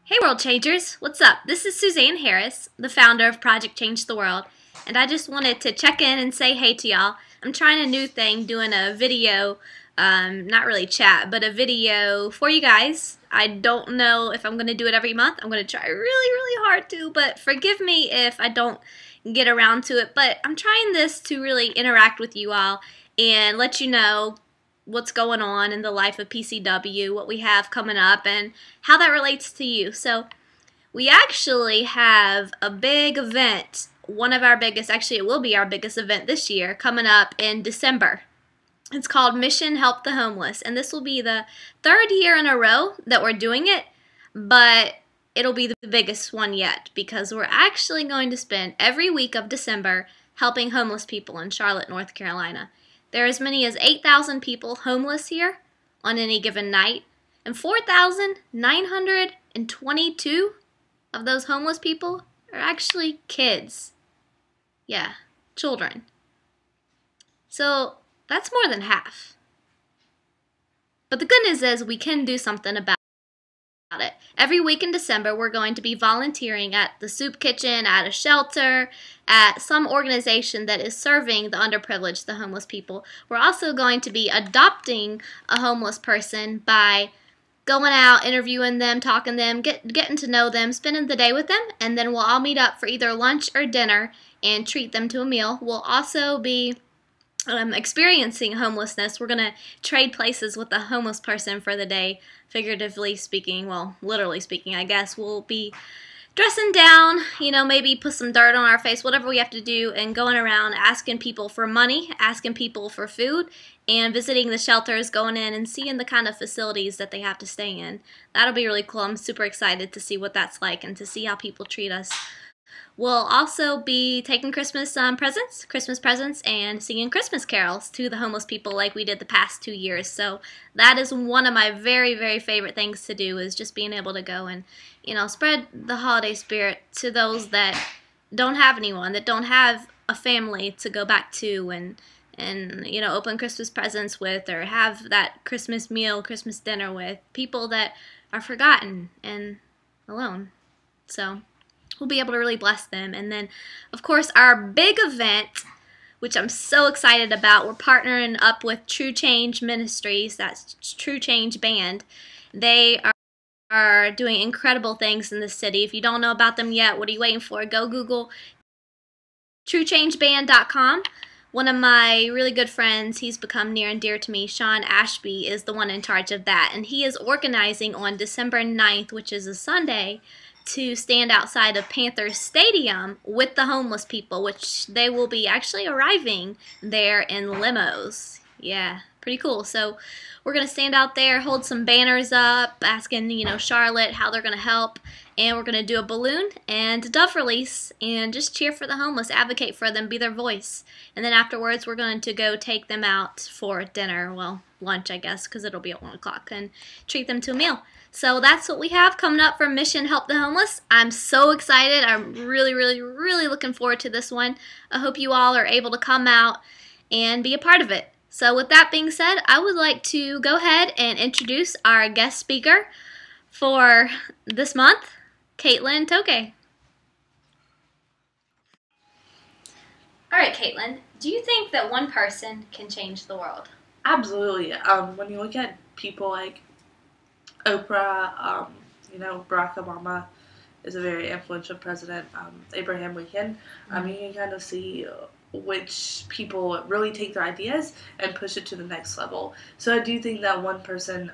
Hey World Changers, what's up? This is Suzanne Harris, the founder of Project Change the World, and I just wanted to check in and say hey to y'all. I'm trying a new thing, doing a video, not really chat, but a video for you guys. I don't know if I'm going to do it every month. I'm going to try really hard to, but forgive me if I don't get around to it. But I'm trying this to really interact with you all and let you know what's going on in the life of PCW, what we have coming up, and how that relates to you. So we actually have a big event, one of our biggest, actually it will be our biggest event this year, coming up in December. It's called Mission Help the Homeless, and this will be the third year in a row that we're doing it, but it'll be the biggest one yet because we're actually going to spend every week of December helping homeless people in Charlotte, North Carolina. There are as many as 8,000 people homeless here on any given night, and 4,922 of those homeless people are actually kids. Yeah, children. So that's more than half. But the good news is we can do something about it. Every week in December, we're going to be volunteering at the soup kitchen, at a shelter, at some organization that is serving the underprivileged, the homeless people. We're also going to be adopting a homeless person by going out, interviewing them, talking to them, getting to know them, spending the day with them, and then we'll all meet up for either lunch or dinner and treat them to a meal. We'll also be experiencing homelessness. We're going to trade places with a homeless person for the day, figuratively speaking, well, literally speaking, I guess. We'll be dressing down, maybe put some dirt on our face, whatever we have to do, and going around asking people for money, asking people for food, and visiting the shelters, going in and seeing the kind of facilities that they have to stay in. That'll be really cool. I'm super excited to see what that's like and to see how people treat us. We'll also be taking Christmas presents, and singing Christmas carols to the homeless people like we did the past 2 years. So that is one of my very favorite things to do, is just being able to go and, spread the holiday spirit to those that don't have anyone, that don't have a family to go back to and open Christmas presents with, or have that Christmas meal, Christmas dinner with, people that are forgotten and alone. So we'll be able to really bless them. And then, of course, our big event, which I'm so excited about, we're partnering up with True Change Ministries, that's True Change Band. They are doing incredible things in the city. If you don't know about them yet, what are you waiting for? Go Google truechangeband.com. One of my really good friends, he's become near and dear to me, Sean Ashby, is the one in charge of that. And he is organizing on December 9th, which is a Sunday, to stand outside of Panthers Stadium with the homeless people, which they will be actually arriving there in limos. Yeah, pretty cool. So we're going to stand out there, hold some banners up, asking, Charlotte how they're going to help, and we're going to do a balloon and a dove release and just cheer for the homeless, advocate for them, be their voice. And then afterwards, we're going to go take them out for dinner, well, lunch, I guess, because it'll be at 1 o'clock, and treat them to a meal. So that's what we have coming up for Mission Help the Homeless. I'm so excited. I'm really looking forward to this one. I hope you all are able to come out and be a part of it. So with that being said, I would like to go ahead and introduce our guest speaker for this month, Kaitlyn Toke. All right, Kaitlyn, do you think that one person can change the world? Absolutely. When you look at people like Oprah, Barack Obama is a very influential president, Abraham Lincoln, you can kind of see which people really take their ideas and push it to the next level. So I do think that one person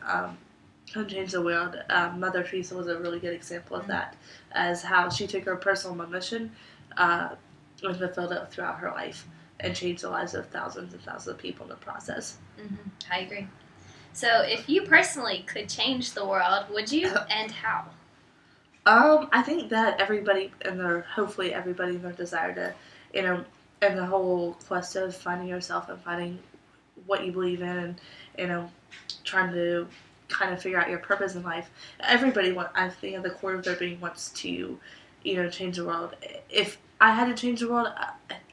can change the world. Mother Teresa was a really good example of that, as how she took her personal mission and fulfilled it throughout her life and changed the lives of thousands and thousands of people in the process. I agree. So if you personally could change the world, would you, and how? I think that hopefully everybody in their desire to, in the whole quest of finding yourself and finding what you believe in and, trying to kind of figure out your purpose in life. Everybody, I think at the core of their being wants to, change the world. If I had to change the world,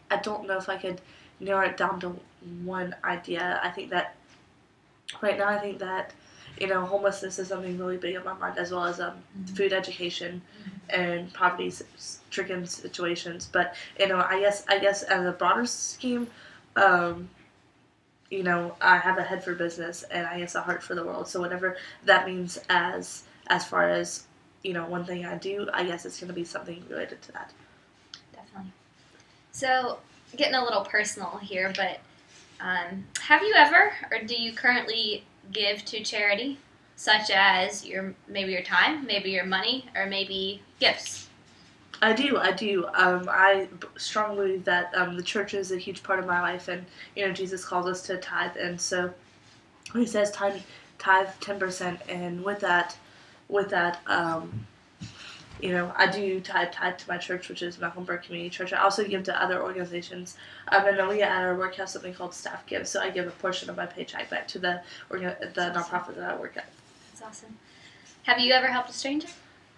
I don't know if I could narrow it down to one idea. I think that right now, homelessness is something really big in my mind, as well as food education and poverty-stricken situations. But I guess as a broader scheme, um, I have a head for business and I guess a heart for the world. So whatever that means as far as one thing I do, I guess it's going to be something related to that. Definitely. So, getting a little personal here, but have you ever, or do you currently give to charity, such as maybe your time, maybe your money, or maybe gifts? I do. I strongly believe that the church is a huge part of my life, and Jesus calls us to tithe, and so he says tithe 10%, and with that, I do tithe to my church, which is Mecklenburg Community Church. I also give to other organizations, and then we at our work have something called staff give, so I give a portion of my paycheck back to the nonprofit that I work at. That's awesome. Have you ever helped a stranger?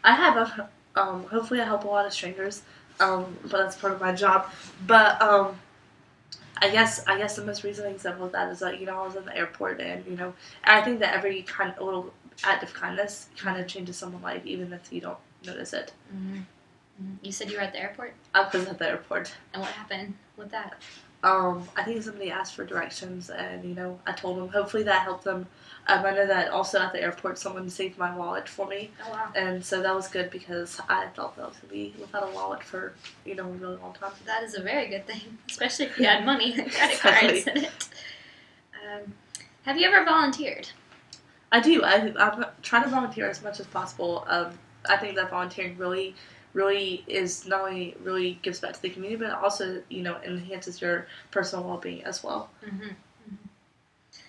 I have. Hopefully I help a lot of strangers, but that's part of my job. But I guess the most recent example of that is that I was in the airport, and I think that every little act of kindness kind of changes someone's life, even if you don't notice it. Mm-hmm. Mm-hmm. You said you were at the airport? I was at the airport. And what happened with that? I think somebody asked for directions, and I told them. Hopefully that helped them. I know that also at the airport someone saved my wallet for me. Oh wow! And so that was good because I thought that I was gonna be without a wallet for a really long time. That is a very good thing, especially if you had money and credit cards in it. Have you ever volunteered? I do. I'm trying to volunteer as much as possible. I think that volunteering really is not only really gives back to the community, but also enhances your personal well-being as well. Mm-hmm. Mm-hmm.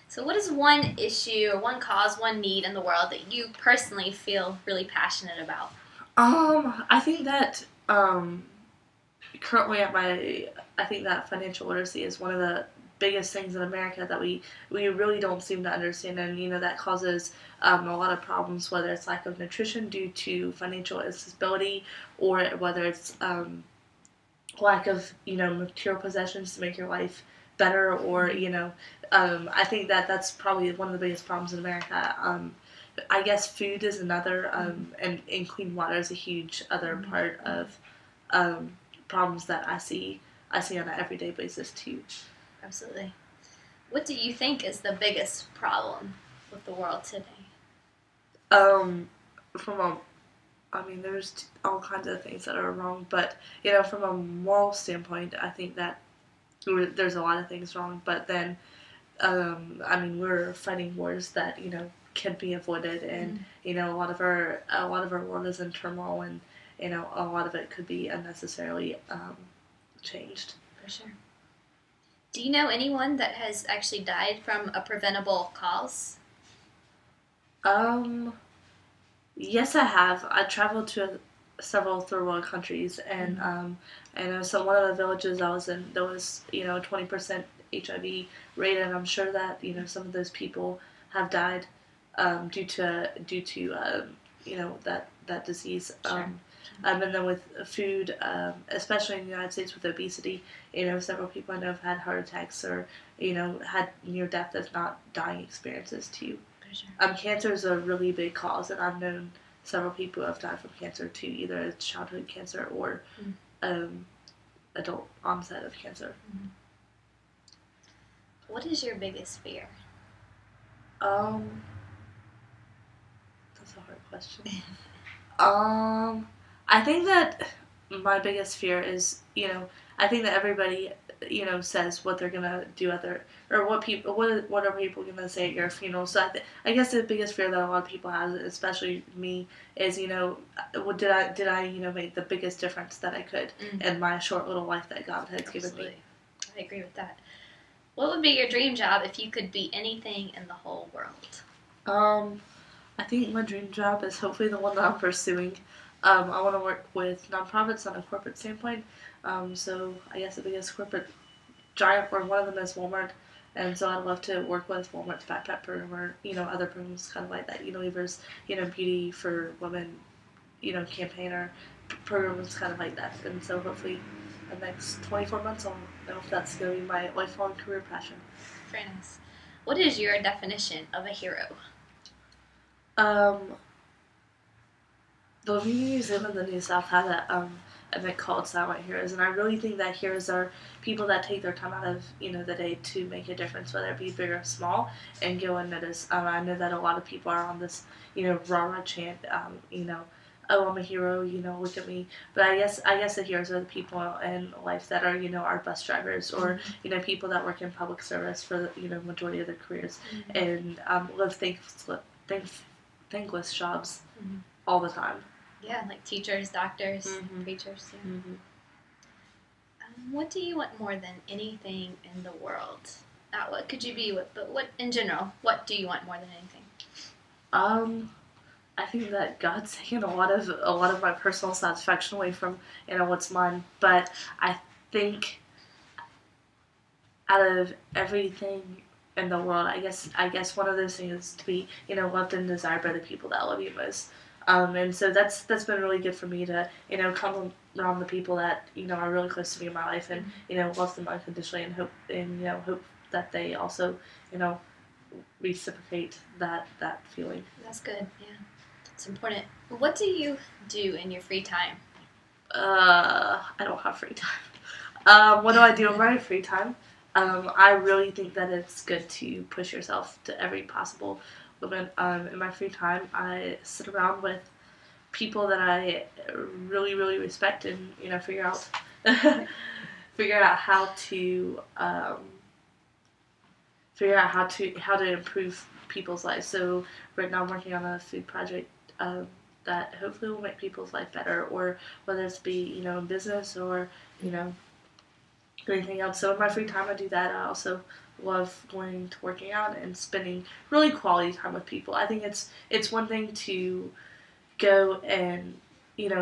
So, what is one issue or one cause, one need in the world that you personally feel really passionate about? I think that currently I think that financial literacy is one of the biggest things in America that we really don't seem to understand, and that causes a lot of problems, whether it's lack of nutrition due to financial instability, or whether it's lack of material possessions to make your life better, or I think that that's probably one of the biggest problems in America. I guess food is another, and clean water is a huge other part of problems that I see on an everyday basis too. Absolutely. What do you think is the biggest problem with the world today? There's all kinds of things that are wrong, but from a moral standpoint, I think that there's a lot of things wrong. But then, we're fighting wars that can be avoided, and a lot of our world is in turmoil, and a lot of it could be unnecessarily changed. For sure. Do you know anyone that has actually died from a preventable cause? Yes, I have. I traveled to several third world countries, and I know one of the villages I was in, there was 20% HIV rate, and I'm sure that some of those people have died due to that disease. Sure. And then with food, especially in the United States with obesity, several people I know have had heart attacks or had near death, if not dying experiences too. Sure. Cancer is a really big cause, and I've known several people who have died from cancer too, either childhood cancer or adult onset of cancer. Mm-hmm. What is your biggest fear? That's a hard question. I think that my biggest fear is, I think that everybody, says what they're gonna do at their, or what are people gonna say at your funeral. So I guess the biggest fear that a lot of people have, especially me, is, did I make the biggest difference that I could in my short little life that God has given me. I agree with that. What would be your dream job if you could be anything in the whole world? I think my dream job is hopefully the one that I'm pursuing. I want to work with nonprofits on a corporate standpoint. So I guess the biggest corporate giant, or one of them is Walmart. And so I'd love to work with Walmart's backpack program, or other programs kind of like that. Unilever's Beauty for Women, campaign, or programs kind of like that. And so hopefully the next 24 months I'll know if that's going to be my lifelong career passion. Very nice. What is your definition of a hero? Um, the Museum in the New South had a event called Silent Heroes, and I really think that heroes are people that take their time out of the day to make a difference, whether it be big or small, and go unnoticed. I know that a lot of people are on this rah rah chant, oh, I'm a hero, look at me. But I guess the heroes are the people in life that are our bus drivers, or people that work in public service for the majority of their careers, and live thankless jobs all the time. Yeah, like teachers, doctors, preachers. Yeah. What do you want more than anything in the world? Not what could you be with, but what in general? What do you want more than anything? I think that God's taken a lot of my personal satisfaction away from what's mine. But I think out of everything in the world, I guess one of those things is to be loved and desired by the people that love you most. And so that's been really good for me to come around the people that are really close to me in my life, and love them unconditionally, and hope that they also reciprocate that feeling. That's good. Yeah, it's important. What do you do in your free time? I don't have free time. What do I do in my free time? I really think that it's good to push yourself to every possible limit. In my free time, I sit around with people that I really, really respect, and figure out how to how to improve people's lives. So right now, I'm working on a food project that hopefully will make people's life better, or whether it's be in business, or anything else. So in my free time, I do that. I also love going to working out and spending really quality time with people. I think it's one thing to go and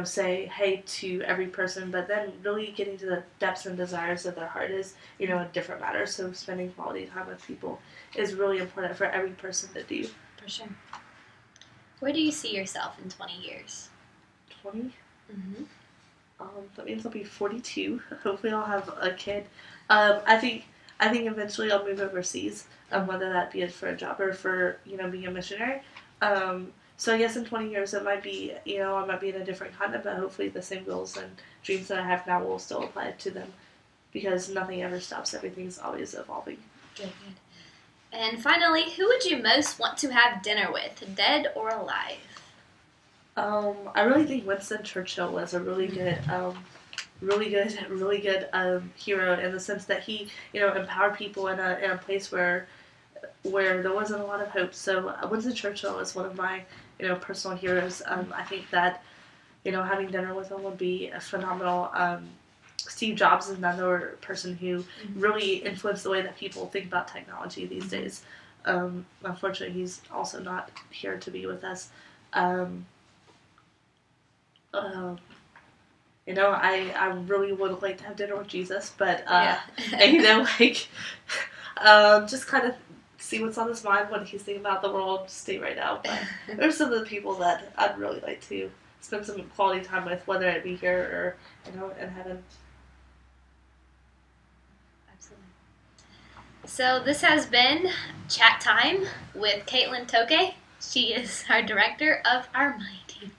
say hey to every person, but then really getting to the depths and desires of their heart is a different matter. So spending quality time with people is really important for every person to do. For sure. Where do you see yourself in 20 years? 20? Mm-hmm. That means I'll be 42. Hopefully I'll have a kid. I think eventually I'll move overseas, whether that be for a job or for being a missionary. So I guess in 20 years it might be I might be in a different continent, but hopefully the same goals and dreams that I have now will still apply to them, because nothing ever stops. Everything's always evolving. Good. And finally, who would you most want to have dinner with, dead or alive? I really think Winston Churchill was a really good, hero, in the sense that he, empowered people in a place where there wasn't a lot of hope. So Winston Churchill is one of my, personal heroes. I think that, having dinner with him would be a phenomenal. Steve Jobs is another person who really influenced the way that people think about technology these days. Unfortunately, he's also not here to be with us. I really would like to have dinner with Jesus, but just kind of see what's on his mind, what he's thinking about the world state right now. But there's some of the people that I'd really like to spend some quality time with, whether it be here or in heaven. Absolutely. So this has been Chat Time with Kaitlyn Toke. She is our director of our Mind Team.